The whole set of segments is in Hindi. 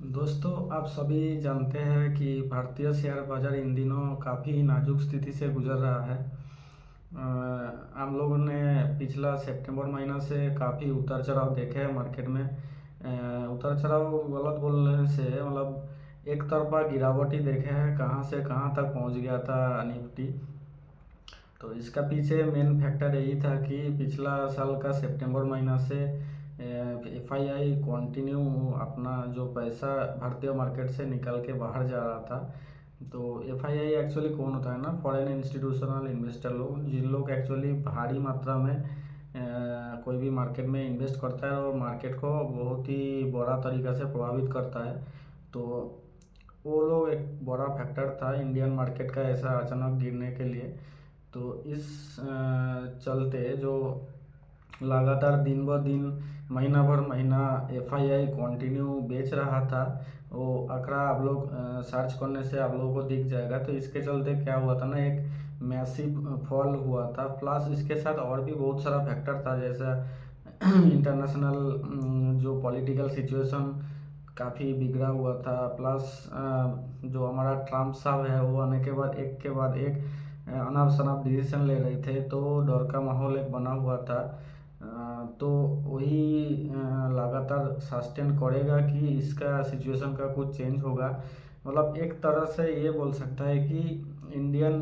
दोस्तों, आप सभी जानते हैं कि भारतीय शेयर बाजार इन दिनों काफ़ी नाजुक स्थिति से गुजर रहा है। हम लोगों ने पिछला सितंबर महीना से काफ़ी उतार चढ़ाव देखे हैं मार्केट में। उतार चढ़ाव गलत बोलने से मतलब एक तरफा गिरावट ही देखे हैं, कहाँ से कहाँ तक पहुंच गया था निफ्टी। तो इसका पीछे मेन फैक्टर यही था कि पिछला साल का सितंबर महीना से एफआईआई कंटिन्यू अपना जो पैसा भारतीय मार्केट से निकल के बाहर जा रहा था। तो एफआईआई एक्चुअली कौन होता है ना, फॉरेन इंस्टीट्यूशनल इन्वेस्टर लोग, जिन लोग एक्चुअली भारी मात्रा में कोई भी मार्केट में इन्वेस्ट करता है और मार्केट को बहुत ही बुरा तरीक़ा से प्रभावित करता है। तो वो लोग एक बड़ा फैक्टर था इंडियन मार्केट का ऐसा अचानक गिरने के लिए। तो इस चलते जो लगातार दिन ब दिन महीना भर महीना एफआईआई कंटिन्यू बेच रहा था, वो आंकड़ा आप लोग सर्च करने से आप लोगों को दिख जाएगा। तो इसके चलते क्या हुआ था ना, एक मैसिव फॉल हुआ था। प्लस इसके साथ और भी बहुत सारा फैक्टर था, जैसा इंटरनेशनल जो पॉलिटिकल सिचुएशन काफ़ी बिगड़ा हुआ था। प्लस जो हमारा ट्रम्प साहब है वो आने के बाद एक अनाप शनाप डिसीजन ले रहे थे, तो डर का माहौल एक बना हुआ था। तो वही लगातार सस्टेन करेगा कि इसका सिचुएशन का कुछ चेंज होगा। मतलब एक तरह से ये बोल सकता है कि इंडियन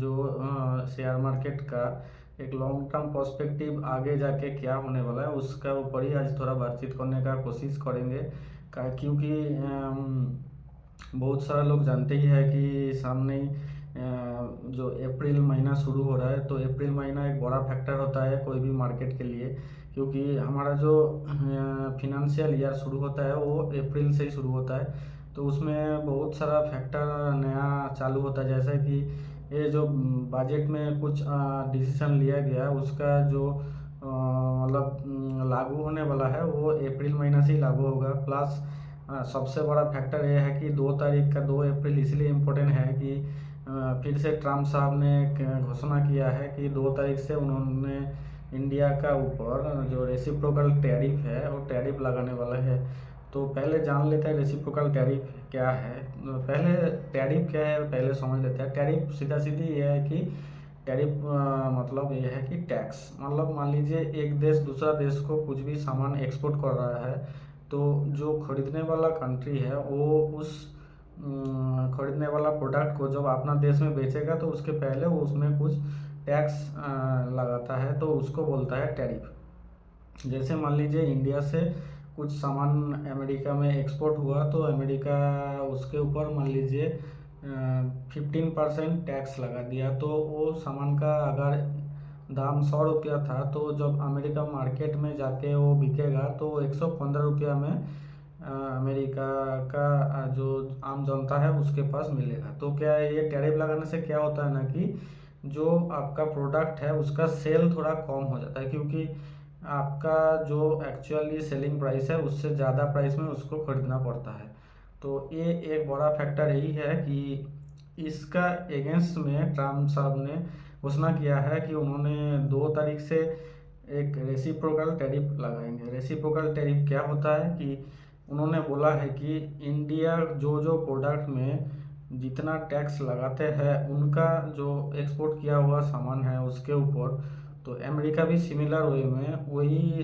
जो शेयर मार्केट का एक लॉन्ग टर्म पर्सपेक्टिव आगे जाके क्या होने वाला है उसका ऊपर ही आज थोड़ा बातचीत करने का कोशिश करेंगे। क्योंकि बहुत सारा लोग जानते ही है कि सामने ही जो अप्रैल महीना शुरू हो रहा है। तो अप्रैल महीना एक बड़ा फैक्टर होता है कोई भी मार्केट के लिए, क्योंकि हमारा जो फिनंशियल ईयर शुरू होता है वो अप्रैल से ही शुरू होता है। तो उसमें बहुत सारा फैक्टर नया चालू होता है, जैसा कि ये जो बजट में कुछ डिसीजन लिया गया उसका जो मतलब लागू होने वाला है वो अप्रैल महीना से ही लागू होगा। प्लस सबसे बड़ा फैक्टर ये है कि 2 तारीख का 2 अप्रैल इसलिए इम्पोर्टेंट है कि फिर से ट्रम्प साहब ने घोषणा किया है कि 2 तारीख से उन्होंने इंडिया का ऊपर जो रेसिप्रोकल टैरिफ है वो टैरिफ लगाने वाला है। तो पहले जान लेते हैं रेसिप्रोकल टैरिफ क्या है। पहले टैरिफ क्या है पहले समझ लेते हैं। टैरिफ सीधा सीधी ये है कि टैरिफ मतलब ये है कि टैक्स, मतलब मान लीजिए एक देश दूसरा देश को कुछ भी सामान एक्सपोर्ट कर रहा है, तो जो खरीदने वाला कंट्री है वो उस खरीदने वाला प्रोडक्ट को जब अपना देश में बेचेगा तो उसके पहले वो उसमें कुछ टैक्स लगाता है, तो उसको बोलता है टैरिफ। जैसे मान लीजिए इंडिया से कुछ सामान अमेरिका में एक्सपोर्ट हुआ, तो अमेरिका उसके ऊपर मान लीजिए 15% टैक्स लगा दिया। तो वो सामान का अगर दाम 100 रुपया था, तो जब अमेरिका मार्केट में जाके वो बिकेगा तो 115 रुपया में अमेरिका का जो आम जनता है उसके पास मिलेगा। तो क्या है, ये टैरिफ लगाने से क्या होता है ना कि जो आपका प्रोडक्ट है उसका सेल थोड़ा कम हो जाता है, क्योंकि आपका जो एक्चुअली सेलिंग प्राइस है उससे ज़्यादा प्राइस में उसको खरीदना पड़ता है। तो ये एक बड़ा फैक्टर यही है कि इसका एगेंस्ट में ट्रम्प साहब ने घोषणा किया है कि उन्होंने 2 तारीख से एक रेसिप्रोकल टैरिफ लगाएंगे। रेसिप्रोकल टैरिफ क्या होता है कि उन्होंने बोला है कि इंडिया जो जो प्रोडक्ट में जितना टैक्स लगाते हैं उनका जो एक्सपोर्ट किया हुआ सामान है उसके ऊपर, तो अमेरिका भी सिमिलर वे में वही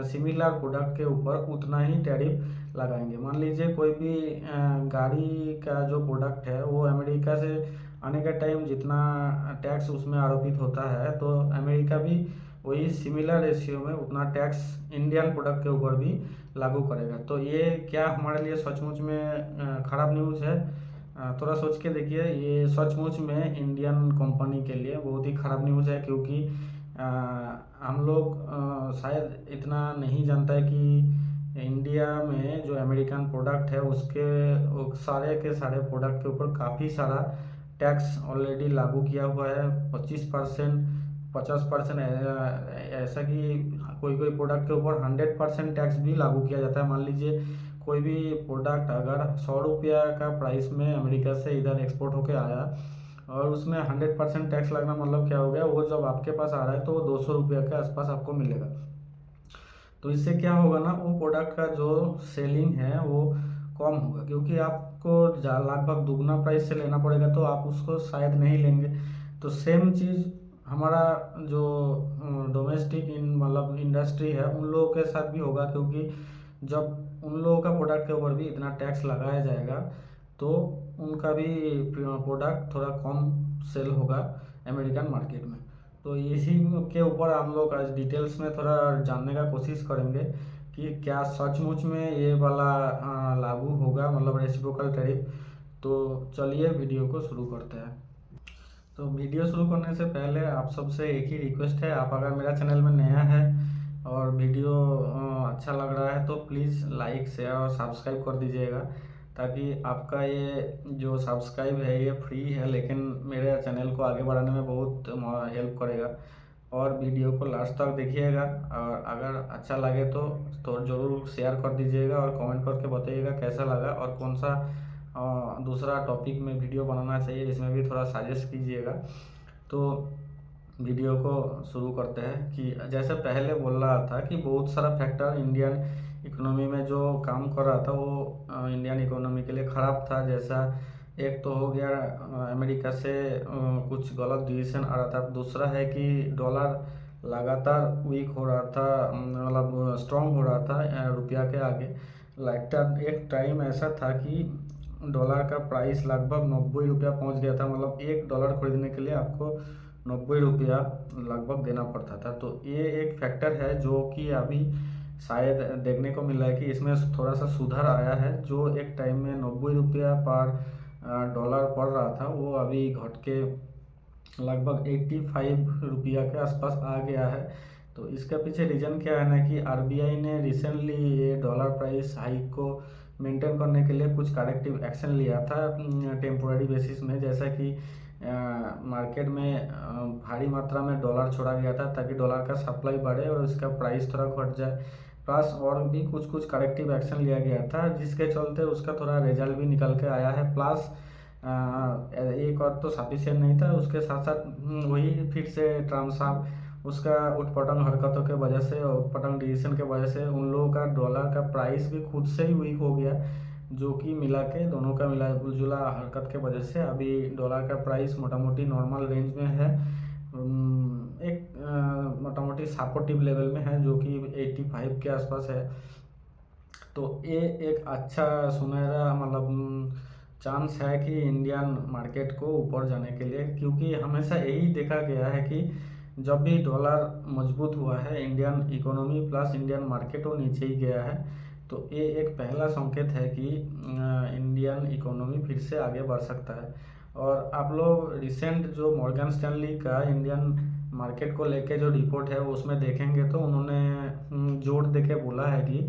सिमिलर प्रोडक्ट के ऊपर उतना ही टैरिफ लगाएंगे। मान लीजिए कोई भी गाड़ी का जो प्रोडक्ट है वो अमेरिका से आने का टाइम जितना टैक्स उसमें आरोपित होता है, तो अमेरिका भी वही सिमिलर रेशियो में उतना टैक्स इंडियन प्रोडक्ट के ऊपर भी लागू करेगा। तो ये क्या हमारे लिए सचमुच में ख़राब न्यूज़ है? थोड़ा सोच के देखिए, ये सचमुच में इंडियन कंपनी के लिए बहुत ही ख़राब न्यूज़ है, क्योंकि हम लोग शायद इतना नहीं जानता है कि इंडिया में जो अमेरिकन प्रोडक्ट है उसके सारे के सारे प्रोडक्ट के ऊपर काफ़ी सारा टैक्स ऑलरेडी लागू किया हुआ है। 25%, 50%, ऐसा कि कोई कोई प्रोडक्ट के ऊपर 100% टैक्स भी लागू किया जाता है। मान लीजिए कोई भी प्रोडक्ट अगर 100 रुपया का प्राइस में अमेरिका से इधर एक्सपोर्ट होके आया और उसमें 100% टैक्स लगना, मतलब क्या हो गया, वो जब आपके पास आ रहा है तो वो 200 रुपया के आसपास आपको मिलेगा। तो इससे क्या होगा ना, वो प्रोडक्ट का जो सेलिंग है वो कम होगा, क्योंकि आपको लगभग दुगना प्राइस से लेना पड़ेगा तो आप उसको शायद नहीं लेंगे। तो सेम चीज़ हमारा जो डोमेस्टिक मतलब इंडस्ट्री है उन लोगों के साथ भी होगा, क्योंकि जब उन लोगों का प्रोडक्ट के ऊपर भी इतना टैक्स लगाया जाएगा तो उनका भी प्रोडक्ट थोड़ा कम सेल होगा अमेरिकन मार्केट में। तो इसी के ऊपर हम लोग आज डिटेल्स में थोड़ा जानने का कोशिश करेंगे कि क्या सचमुच में ये वाला लागू होगा, मतलब रेसिप्रोकल टैरिफ। तो चलिए वीडियो को शुरू करते हैं। तो वीडियो शुरू करने से पहले आप सबसे एक ही रिक्वेस्ट है, आप अगर मेरा चैनल में नया है और वीडियो अच्छा लग रहा है तो प्लीज़ लाइक शेयर और सब्सक्राइब कर दीजिएगा, ताकि आपका ये जो सब्सक्राइब है ये फ्री है, लेकिन मेरे चैनल को आगे बढ़ाने में बहुत हेल्प करेगा। और वीडियो को लास्ट तक देखिएगा, और अगर अच्छा लगे तो ज़रूर शेयर कर दीजिएगा और कमेंट करके बताइएगा कैसा लगा, और कौन सा दूसरा टॉपिक में वीडियो बनाना चाहिए इसमें भी थोड़ा सजेस्ट कीजिएगा। तो वीडियो को शुरू करते हैं कि जैसे पहले बोल रहा था कि बहुत सारा फैक्टर इंडियन इकोनॉमी में जो काम कर रहा था वो इंडियन इकोनॉमी के लिए ख़राब था। जैसा एक तो हो गया अमेरिका से कुछ गलत डिसीजन आ रहा था, दूसरा है कि डॉलर लगातार वीक हो रहा था, मतलब स्ट्रॉन्ग हो रहा था रुपया के आगे। एक टाइम ऐसा था कि डॉलर का प्राइस लगभग 90 रुपया पहुँच गया था, मतलब $1 खरीदने के लिए आपको 90 रुपया लगभग देना पड़ता था। तो ये एक फैक्टर है जो कि अभी शायद देखने को मिल रहा है कि इसमें थोड़ा सा सुधार आया है। जो एक टाइम में 90 रुपया पर डॉलर पड़ रहा था वो अभी घट के लगभग 85 रुपया के आसपास आ गया है। तो इसके पीछे रीज़न क्या है ना कि आरबीआई ने रिसेंटली ये डॉलर प्राइस हाइक को मेंटेन करने के लिए कुछ करेक्टिव एक्शन लिया था टेम्पोररी बेसिस में। जैसा कि मार्केट में भारी मात्रा में डॉलर छोड़ा गया था ताकि डॉलर का सप्लाई बढ़े और इसका प्राइस थोड़ा घट जाए। प्लस और भी कुछ करेक्टिव एक्शन लिया गया था जिसके चलते उसका थोड़ा रिजल्ट भी निकल के आया है। प्लस एक और तो सफिशिएंट नहीं था, उसके साथ साथ वही फिर से ट्रम्प साहब उसका उटपटांग हरकतों के वजह से, उटपटांग डिसीजन के वजह से उन लोगों का डॉलर का प्राइस भी खुद से ही वीक हो गया, जो कि मिला के दोनों का मिला हरकत के वजह से अभी डॉलर का प्राइस मोटा मोटी नॉर्मल रेंज में है, एक मोटा मोटी सपोर्टिव लेवल में है जो कि 85 के आसपास है। तो ये एक अच्छा सुनहरा मतलब चांस है कि इंडियन मार्केट को ऊपर जाने के लिए, क्योंकि हमेशा यही देखा गया है कि जब भी डॉलर मजबूत हुआ है Indian economy plus Indian market वो नीचे ही गया है। तो ये एक पहला संकेत है कि इंडियन इकोनॉमी फिर से आगे बढ़ सकता है। और आप लोग रिसेंट जो मॉर्गन स्टैनली का इंडियन मार्केट को लेके जो रिपोर्ट है उसमें देखेंगे तो उन्होंने जोर देके बोला है कि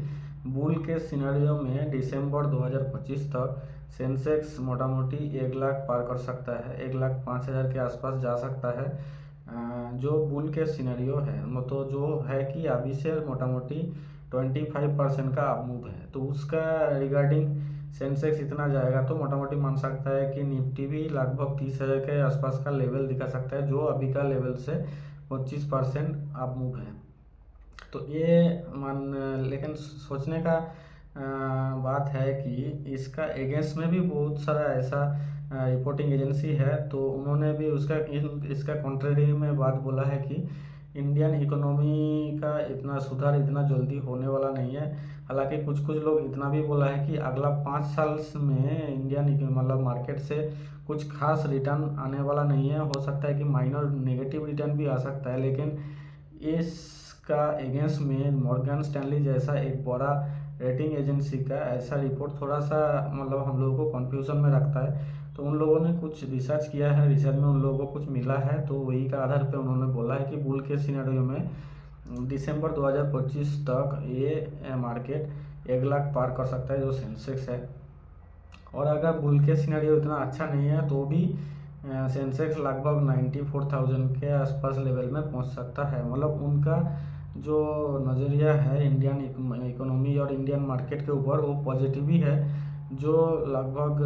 बुल के सिनेरियो में दिसंबर 2025 तक सेंसेक्स मोटा मोटी 1 लाख पार कर सकता है, 1,05,000 के आसपास जा सकता है। जो बुल के सिनेरियो है तो जो है कि अभी से मोटा मोटी 25% का अप मूव है, तो उसका रिगार्डिंग सेंसेक्स इतना जाएगा तो मोटा मोटी मान सकता है कि निफ्टी भी लगभग 30,000 के आसपास का लेवल दिखा सकता है, जो अभी का लेवल से 25% अप मूव है। तो ये लेकिन सोचने का बात है कि इसका एगेंस्ट में भी बहुत सारा ऐसा रिपोर्टिंग एजेंसी है, तो उन्होंने भी इसका कॉन्ट्रेरी में बात बोला है कि इंडियन इकोनॉमी का इतना सुधार इतना जल्दी होने वाला नहीं है। हालांकि कुछ लोग इतना भी बोला है कि अगला 5 साल में इंडियन मतलब मार्केट से कुछ खास रिटर्न आने वाला नहीं है, हो सकता है कि माइनर नेगेटिव रिटर्न भी आ सकता है। लेकिन इसका एगेंस्ट में मॉर्गन स्टैनली जैसा एक बड़ा रेटिंग एजेंसी का ऐसा रिपोर्ट थोड़ा सा मतलब हम लोगों को कन्फ्यूजन में रखता है। तो उन लोगों ने कुछ रिसर्च किया है, रिसर्च में उन लोगों को कुछ मिला है, तो वही का आधार पे उन्होंने बोला है कि बुल के सिनेरियो में दिसंबर 2025 तक ये मार्केट 1 लाख पार कर सकता है जो सेंसेक्स है। और अगर बुल के सिनेरियो इतना अच्छा नहीं है तो भी सेंसेक्स लगभग 94,000 के आसपास लेवल में पहुंच सकता है। मतलब उनका जो नज़रिया है इंडियन इकोनॉमी और इंडियन मार्केट के ऊपर वो पॉजिटिव ही है, जो लगभग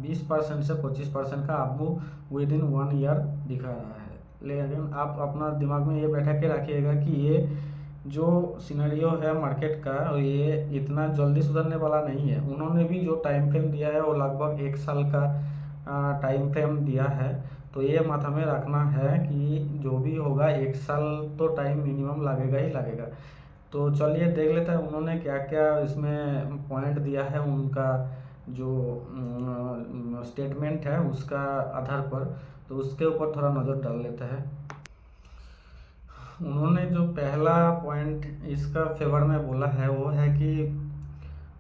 20% से 25% का अप विद इन 1 ईयर दिखा रहा है। लेकिन आप अपना दिमाग में ये बैठा के रखिएगा कि ये जो सिनेरियो है मार्केट का ये इतना जल्दी सुधरने वाला नहीं है। उन्होंने भी जो टाइम फ्रेम दिया है वो लगभग 1 साल का टाइम फ्रेम दिया है। तो ये माथा में रखना है कि जो भी होगा 1 साल तो टाइम मिनिमम लगेगा ही लगेगा। तो चलिए देख लेते हैं उन्होंने क्या क्या इसमें पॉइंट दिया है, उनका जो स्टेटमेंट है उसका आधार पर। तो उसके ऊपर थोड़ा नज़र डाल लेते हैं। उन्होंने जो पहला पॉइंट इसका फेवर में बोला है वो है कि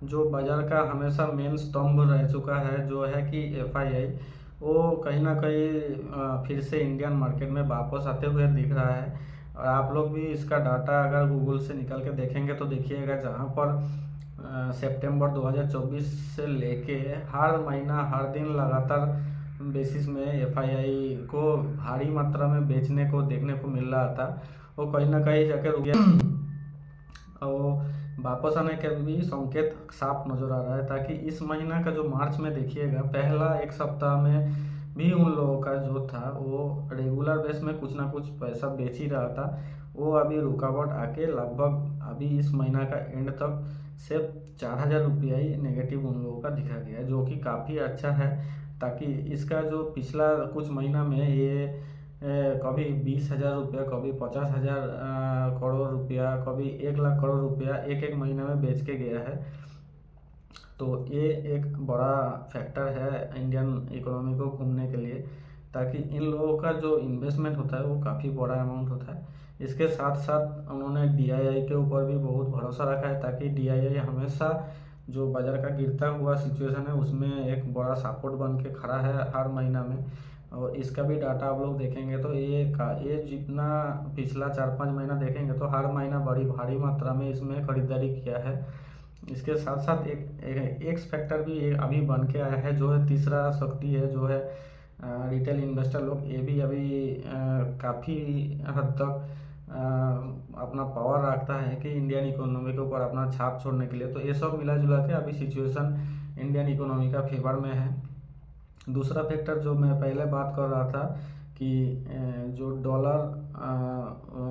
जो बाज़ार का हमेशा मेन स्तंभ रह चुका है जो है कि एफआईआई, वो कहीं ना कहीं फिर से इंडियन मार्केट में वापस आते हुए दिख रहा है। और आप लोग भी इसका डाटा अगर गूगल से निकाल के देखेंगे तो देखिएगा, जहाँ पर सितंबर 2024 से लेके हर महीना हर दिन लगातार बेसिस में एफआईआई को भारी मात्रा में बेचने को देखने को मिल रहा था, वो कहीं ना कहीं जाकर रुक गया और वापस आने के भी संकेत साफ नज़र आ रहा है। ताकि इस महीना का जो मार्च में देखिएगा, पहला एक सप्ताह में भी उन लोगों का जो था वो रेगुलर बेस में कुछ ना कुछ पैसा बेच ही रहा था। वो अभी रुकावट आके लगभग अभी इस महीना का एंड तक सिर्फ 4,000 रुपया ही नेगेटिव उन लोगों का दिखा गया है, जो कि काफ़ी अच्छा है। ताकि इसका जो पिछला कुछ महीना में ये कभी 20,000 रुपया, कभी 50,000 करोड़ रुपया, कभी 1 लाख करोड़ रुपया एक एक महीने में बेच के गया है। तो ये एक बड़ा फैक्टर है इंडियन इकोनॉमी को घूमने के लिए। ताकि इन लोगों का जो इन्वेस्टमेंट होता है वो काफ़ी बड़ा अमाउंट होता है। इसके साथ साथ उन्होंने डीआईआई के ऊपर भी बहुत भरोसा रखा है, ताकि डीआईआई हमेशा जो बाज़ार का गिरता हुआ सिचुएशन है उसमें एक बड़ा सपोर्ट बन के खड़ा है हर महीना में। और इसका भी डाटा आप लोग देखेंगे तो ये जितना पिछला 4-5 महीना देखेंगे तो हर महीना बड़ी भारी मात्रा में इसमें खरीदारी किया है। इसके साथ साथ एक एक्स फैक्टर भी अभी बन के आया है, जो है तीसरा शक्ति है, जो है रिटेल इन्वेस्टर लोग। ये भी अभी काफ़ी हद तक अपना पावर रखता है कि इंडियन इकोनॉमी के ऊपर अपना छाप छोड़ने के लिए। तो ये सब मिला जुला के अभी सिचुएशन इंडियन इकोनॉमी का फेवर में है। दूसरा फैक्टर जो मैं पहले बात कर रहा था कि जो डॉलर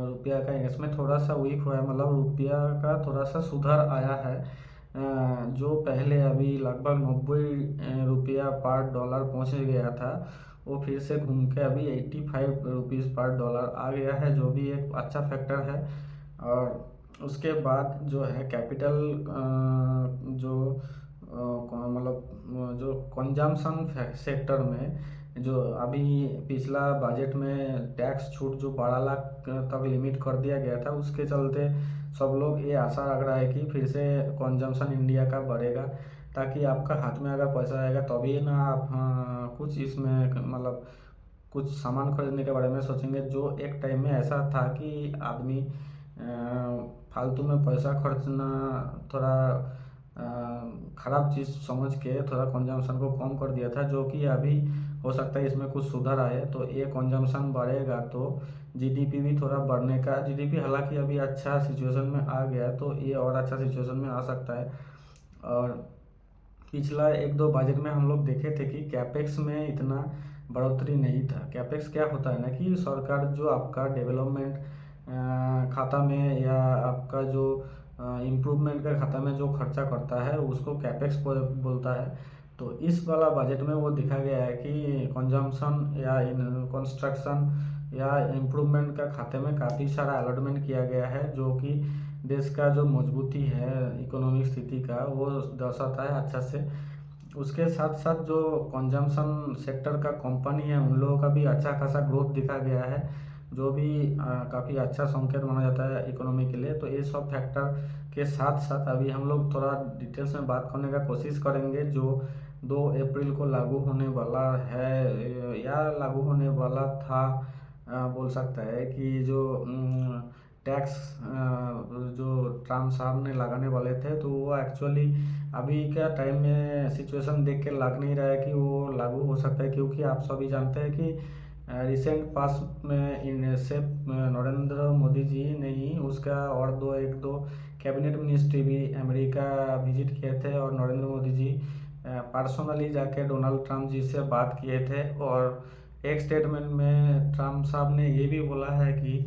रुपया का इसमें थोड़ा सा वीक हुआ है, मतलब रुपया का थोड़ा सा सुधार आया है। जो पहले अभी लगभग 90 रुपया पर डॉलर पहुंच गया था, वो फिर से घूम के अभी 85 रुपीज़ पर डॉलर आ गया है, जो भी एक अच्छा फैक्टर है। और उसके बाद जो है कैपिटल जो मतलब जो कंजम्पशन सेक्टर में जो अभी पिछला बजट में टैक्स छूट जो 12 लाख तक लिमिट कर दिया गया था, उसके चलते सब लोग ये आशा रख रहा है कि फिर से कंजम्पशन इंडिया का बढ़ेगा। ताकि आपका हाथ में अगर पैसा आएगा तभी ना आप कुछ इसमें मतलब कुछ सामान खरीदने के बारे में सोचेंगे। जो एक टाइम में ऐसा था कि आदमी फालतू में पैसा खर्चना थोड़ा ख़राब चीज़ समझ के थोड़ा कंजम्पशन को कम कर दिया था, जो कि अभी हो सकता है इसमें कुछ सुधार आए। तो ये कंजम्पशन बढ़ेगा तो जीडीपी भी थोड़ा बढ़ने का, जीडीपी हालांकि अभी अच्छा सिचुएशन में आ गया है, तो ये और अच्छा सिचुएशन में आ सकता है। और पिछला 1-2 बजट में हम लोग देखे थे कि कैपेक्स में इतना बढ़ोतरी नहीं था। कैपेक्स क्या होता है ना कि सरकार जो आपका डेवलपमेंट खाता में या आपका जो इम्प्रूवमेंट का खाता में जो खर्चा करता है उसको कैपेक्स बोलता है। तो इस वाला बजट में वो दिखा गया है कि कंजम्पशन या कंस्ट्रक्शन या इम्प्रूवमेंट का खाते में काफ़ी सारा अलॉटमेंट किया गया है, जो कि देश का जो मजबूती है इकोनॉमिक स्थिति का वो दर्शाता है अच्छा से। उसके साथ साथ जो कंजम्पशन सेक्टर का कंपनी है उन लोगों का भी अच्छा खासा ग्रोथ दिखा गया है, जो भी काफ़ी अच्छा संकेत माना जाता है इकोनॉमी के लिए। तो ये सब फैक्टर के साथ साथ अभी हम लोग थोड़ा डिटेल्स में बात करने का कोशिश करेंगे। जो 2 अप्रैल को लागू होने वाला है या लागू होने वाला था, बोल सकता है कि जो टैक्स जो ट्रम्प साहब ने लगाने वाले थे, तो वो एक्चुअली अभी का टाइम में सिचुएशन देख के लग नहीं रहा है कि वो लागू हो सकता है। क्योंकि आप सभी जानते हैं कि रिसेंट पास में इन सिर्फ नरेंद्र मोदी जी नहीं, उसका और एक दो कैबिनेट मिनिस्ट्री भी अमेरिका विजिट किए थे और नरेंद्र मोदी जी पर्सनली जाके डोनाल्ड ट्रम्प जी से बात किए थे। और एक स्टेटमेंट में ट्रम्प साहब ने ये भी बोला है कि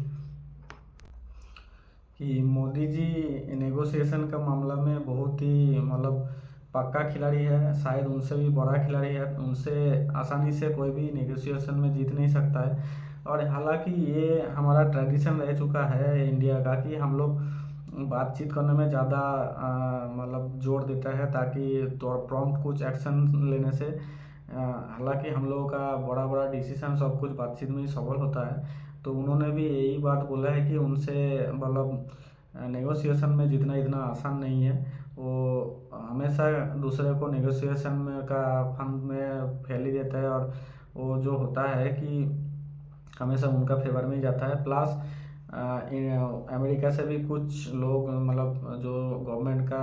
कि मोदी जी नेगोशिएशन का मामला में बहुत ही मतलब पक्का खिलाड़ी है, शायद उनसे भी बड़ा खिलाड़ी है, उनसे आसानी से कोई भी नेगोशिएशन में जीत नहीं सकता है। और हालांकि ये हमारा ट्रेडिशन रह चुका है इंडिया का कि हम लोग बातचीत करने में ज़्यादा मतलब जोर देता है, ताकि तो प्रॉम्प्ट कुछ एक्शन लेने से हालांकि हम लोगों का बड़ा बड़ा डिसीजन सब कुछ बातचीत में ही सफल होता है। तो उन्होंने भी यही बात बोला है कि उनसे मतलब नेगोशिएशन में जितना इतना आसान नहीं है। वो हमेशा दूसरे को नेगोशिएशन में का फंड में फैल ही देता है, और वो जो होता है कि हमेशा उनका फेवर में ही जाता है। प्लस अमेरिका से भी कुछ लोग मतलब जो गवर्नमेंट का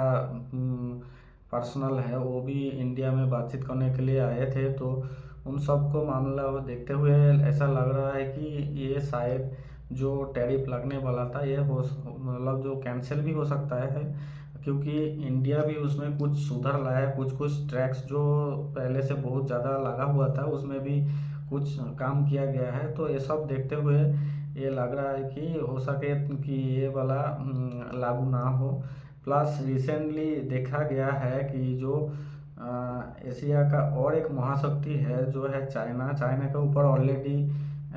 पर्सनल है वो भी इंडिया में बातचीत करने के लिए आए थे। तो उन सबको मामला को देखते हुए ऐसा लग रहा है कि ये शायद जो टैरिफ लगने वाला था ये हो मतलब जो कैंसिल भी हो सकता है, क्योंकि इंडिया भी उसमें कुछ सुधार लाया है। कुछ कुछ टैक्स जो पहले से बहुत ज़्यादा लगा हुआ था उसमें भी कुछ काम किया गया है। तो ये सब देखते हुए ये लग रहा है कि हो सके कि ये वाला लागू ना हो। प्लस रिसेंटली देखा गया है कि जो एशिया का और एक महाशक्ति है जो है चाइना, चाइना के ऊपर ऑलरेडी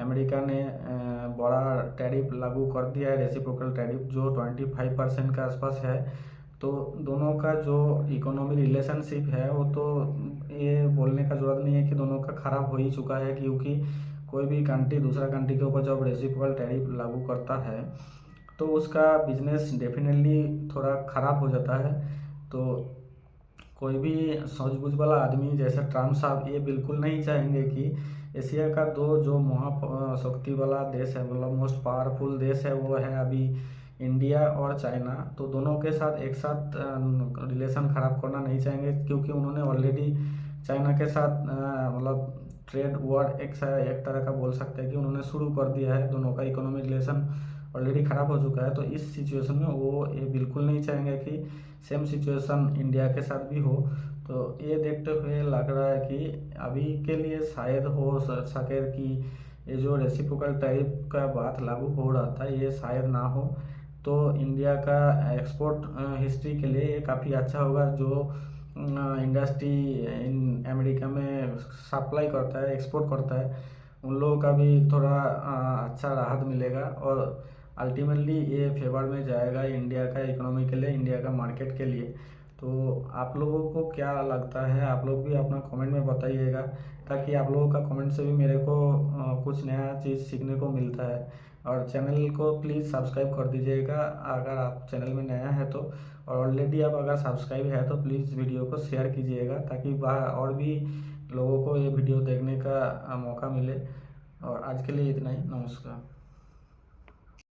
अमेरिका ने बड़ा टैरिफ लागू कर दिया है, रेसिप्रोकल टैरिफ जो 25% के आसपास है। तो दोनों का जो इकोनॉमी रिलेशनशिप है वो तो ये बोलने का ज़रूरत नहीं है कि दोनों का ख़राब हो ही चुका है, क्योंकि कोई भी कंट्री दूसरा कंट्री के ऊपर जब रेसिप्रोकल टैरिफ लागू करता है तो उसका बिजनेस डेफिनेटली थोड़ा ख़राब हो जाता है। तो कोई भी सूझबूझ वाला आदमी जैसे ट्रम्प साहब ये बिल्कुल नहीं चाहेंगे कि एशिया का दो जो महाशक्ति वाला देश है मतलब मोस्ट पावरफुल देश है वो है अभी इंडिया और चाइना। तो दोनों के साथ एक साथ रिलेशन ख़राब करना नहीं चाहेंगे, क्योंकि उन्होंने ऑलरेडी चाइना के साथ मतलब ट्रेड वॉर एक तरह का बोल सकते हैं कि उन्होंने शुरू कर दिया है। दोनों का इकोनॉमिक रिलेशन ऑलरेडी ख़राब हो चुका है। तो इस सिचुएशन में वो ये बिल्कुल नहीं चाहेंगे कि सेम सिचुएशन इंडिया के साथ भी हो। तो ये देखते हुए लग रहा है कि अभी के लिए शायद हो सके कि ये जो रेसिप्रोकल टैरिफ का बात लागू हो रहा था ये शायद ना हो। तो इंडिया का एक्सपोर्ट हिस्ट्री के लिए ये काफ़ी अच्छा होगा। जो इंडस्ट्री इन अमेरिका में सप्लाई करता है, एक्सपोर्ट करता है, उन लोगों का भी थोड़ा अच्छा राहत मिलेगा, और अल्टीमेटली ये फेवर में जाएगा इंडिया का इकोनॉमी के लिए, इंडिया का मार्केट के लिए। तो आप लोगों को क्या लगता है, आप लोग भी अपना कमेंट में बताइएगा, ताकि आप लोगों का कमेंट से भी मेरे को कुछ नया चीज़ सीखने को मिलता है। और चैनल को प्लीज़ सब्सक्राइब कर दीजिएगा अगर आप चैनल में नया है तो, और ऑलरेडी आप अगर सब्सक्राइब है तो प्लीज़ वीडियो को शेयर कीजिएगा, ताकि और भी लोगों को ये वीडियो देखने का मौका मिले। और आज के लिए इतना ही, नमस्कार।